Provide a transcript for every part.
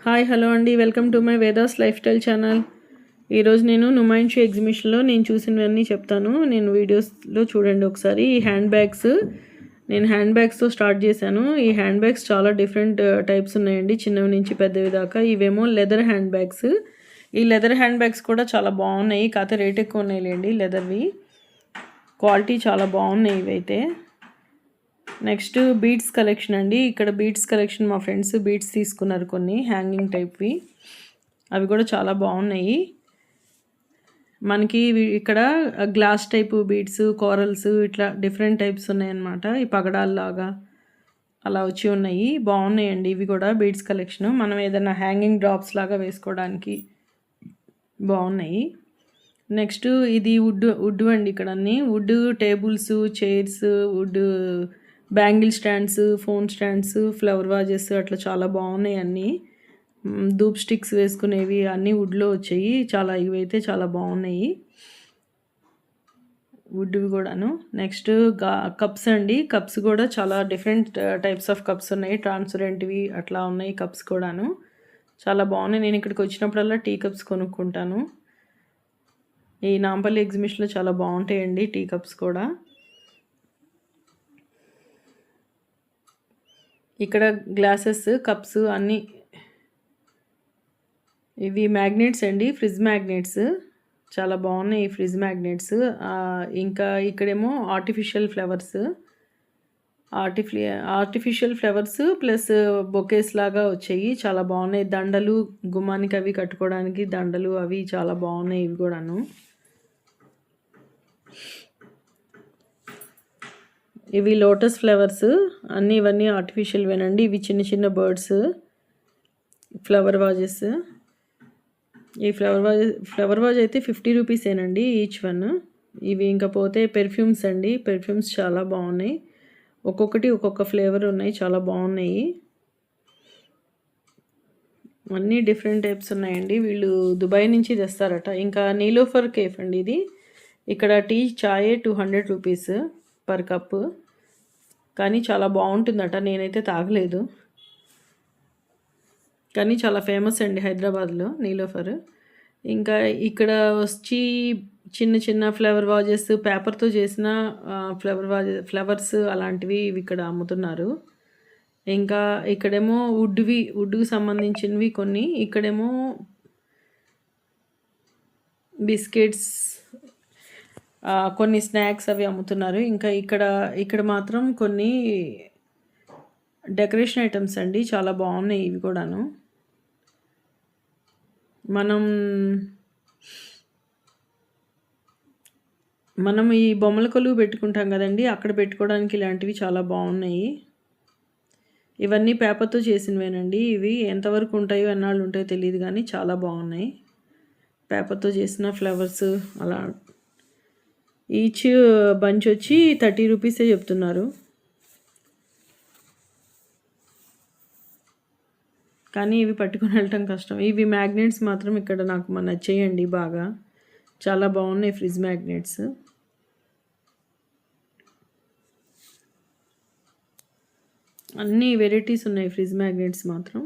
Hi hello అండి, welcome to my Vedas life style channel. ఈరోజు నేను నుమాయిన్షి ఎగ్జిబిషన్లో నేను చూసినవన్నీ చెప్తాను. నేను వీడియోస్లో చూడండి ఒకసారి. ఈ హ్యాండ్ బ్యాగ్స్, నేను హ్యాండ్ బ్యాగ్స్తో స్టార్ట్ చేశాను. ఈ హ్యాండ్ బ్యాగ్స్ చాలా డిఫరెంట్ టైప్స్ ఉన్నాయండి, చిన్నవి నుంచి పెద్దవి దాకా. ఇవేమో లెదర్ హ్యాండ్ బ్యాగ్స్. ఈ లెదర్ హ్యాండ్ బ్యాగ్స్ కూడా చాలా బాగున్నాయి, కాకపోతే రేట్ ఎక్కువ ఉన్నాయిలేండి. లెదర్వి క్వాలిటీ చాలా బాగున్నాయి ఇవైతే. నెక్స్ట్ బీడ్స్ కలెక్షన్ అండి. ఇక్కడ బీడ్స్ కలెక్షన్ మా ఫ్రెండ్స్ బీడ్స్ తీసుకున్నారు కొన్ని హ్యాంగింగ్ టైప్వి. అవి కూడా చాలా బాగున్నాయి. మనకి ఇక్కడ గ్లాస్ టైపు బీడ్స్, కోరల్స్, ఇట్లా డిఫరెంట్ టైప్స్ ఉన్నాయన్నమాట. ఈ పగడాల్లాగా అలా వచ్చి ఉన్నాయి, బాగున్నాయండి ఇవి కూడా బీడ్స్ కలెక్షన్. మనం ఏదైనా హ్యాంగింగ్ డ్రాప్స్ లాగా వేసుకోవడానికి బాగున్నాయి. నెక్స్ట్ ఇది వుడ్ అండి. ఇక్కడ అన్నీ wood tables, chairs, wood bangle stands, phone stands, flower vases, అట్లా చాలా బాగున్నాయి అన్నీ. ధూప్ స్టిక్స్ వేసుకునేవి అన్నీ వుడ్లో వచ్చాయి. చాలా ఇవైతే చాలా బాగున్నాయి వుడ్వి కూడాను. నెక్స్ట్ కప్స్ అండి. కప్స్ కూడా చాలా డిఫరెంట్ టైప్స్ ఆఫ్ కప్స్ ఉన్నాయి, ట్రాన్స్పరెంట్వి అట్లా ఉన్నాయి కప్స్ కూడాను. చాలా బాగున్నాయి. నేను ఇక్కడికి వచ్చినప్పుడల్లా టీ కప్స్ కొనుక్కుంటాను. ఈ నాంపల్లి ఎగ్జిబిషన్లో చాలా బాగుంటాయండి టీ కప్స్ కూడా. ఇక్కడ గ్లాసెస్, కప్స్ అన్నీ. ఇవి మ్యాగ్నెట్స్ అండి, ఫ్రిడ్జ్ మ్యాగ్నెట్స్. చాలా బాగున్నాయి ఈ ఫ్రిడ్జ్ మ్యాగ్నెట్స్. ఇంకా ఇక్కడేమో artificial flowers, artificial flowers plus bouquets లాగా వచ్చాయి. చాలా బాగున్నాయి. దండలు, గుమ్మానికి అవి కట్టుకోవడానికి దండలు అవి చాలా బాగున్నాయి ఇవి కూడాను. ఇవి లోటస్ ఫ్లవర్స్ అన్నీ, ఇవన్నీ ఆర్టిఫిషియల్వేనండి. ఇవి చిన్న చిన్న బర్డ్స్, ఫ్లవర్ వాజెస్. ఈ ఫ్లవర్ వాజ్ అయితే 50 రూపీసేనండి ఈచ్ వన్. ఇవి ఇంకా పోతే పెర్ఫ్యూమ్స్ అండి. పెర్ఫ్యూమ్స్ చాలా బాగున్నాయి, ఒక్కొక్కటి ఒక్కొక్క ఫ్లేవర్ ఉన్నాయి, చాలా బాగున్నాయి. అన్నీ డిఫరెంట్ టైప్స్ ఉన్నాయండి. వీళ్ళు దుబాయ్ నుంచి తెస్తారట. ఇంకా నీలోఫర్ కేఫ్ అండి ఇది. ఇక్కడ టీ చాయే 200 రూపీస్ పర్ కప్, కానీ చాలా బాగుంటుందట. నేనైతే తాగలేదు, కానీ చాలా ఫేమస్ అండి హైదరాబాద్లో నీలోఫర్. ఇంకా ఇక్కడ వచ్చి చిన్న చిన్న ఫ్లవర్ వాజెస్, పేపర్తో చేసిన ఫ్లవర్స్ అలాంటివి ఇవి ఇక్కడ అమ్ముతున్నారు. ఇంకా ఇక్కడేమో వుడ్కి సంబంధించినవి కొన్ని. ఇక్కడేమో బిస్కెట్స్, కొన్ని స్నాక్స్ అవి అమ్ముతున్నారు. ఇంకా ఇక్కడ మాత్రం కొన్ని డెకరేషన్ ఐటమ్స్ అండి, చాలా బాగున్నాయి ఇవి కూడాను. మనం ఈ బొమ్మల కొలువు పెట్టుకుంటాం కదండి, అక్కడ పెట్టుకోవడానికి ఇలాంటివి చాలా బాగున్నాయి. ఇవన్నీ పేపర్తో చేసినవేనండి. ఇవి ఎంతవరకు ఉంటాయో ఎన్నాళ్ళు ఉంటాయో తెలియదు, కానీ చాలా బాగున్నాయి. పేపర్తో చేసిన ఫ్లవర్స్ అలా. ఈచ్ బంచ్ వచ్చి 30 రూపీసే చెప్తున్నారు, కానీ ఇవి పట్టుకుని వెళ్ళటం కష్టం. ఇవి మ్యాగ్నెట్స్ మాత్రం ఇక్కడ నాకు నచ్చేయండి బాగా, చాలా బాగున్నాయి ఫ్రిడ్జ్ మ్యాగ్నెట్స్. అన్ని వెరైటీస్ ఉన్నాయి ఫ్రిడ్జ్ మ్యాగ్నెట్స్ మాత్రం.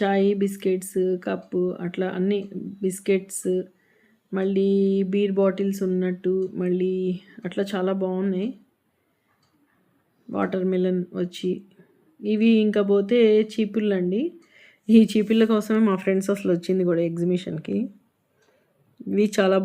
చాయ్, బిస్కెట్స్, కప్పు అట్లా అన్నీ బిస్కెట్స్, మళ్ళీ బీర్ బాటిల్స్ ఉన్నట్టు, మళ్ళీ అట్లా చాలా బాగున్నాయి. వాటర్ మిలన్ వచ్చి ఇవి. ఇంకా పోతే చీపుళ్ళు అండి. ఈ చీపుళ్ళ కోసమే మా ఫ్రెండ్స్ అసలు వచ్చింది కూడా ఎగ్జిబిషన్కి. ఇవి చాలా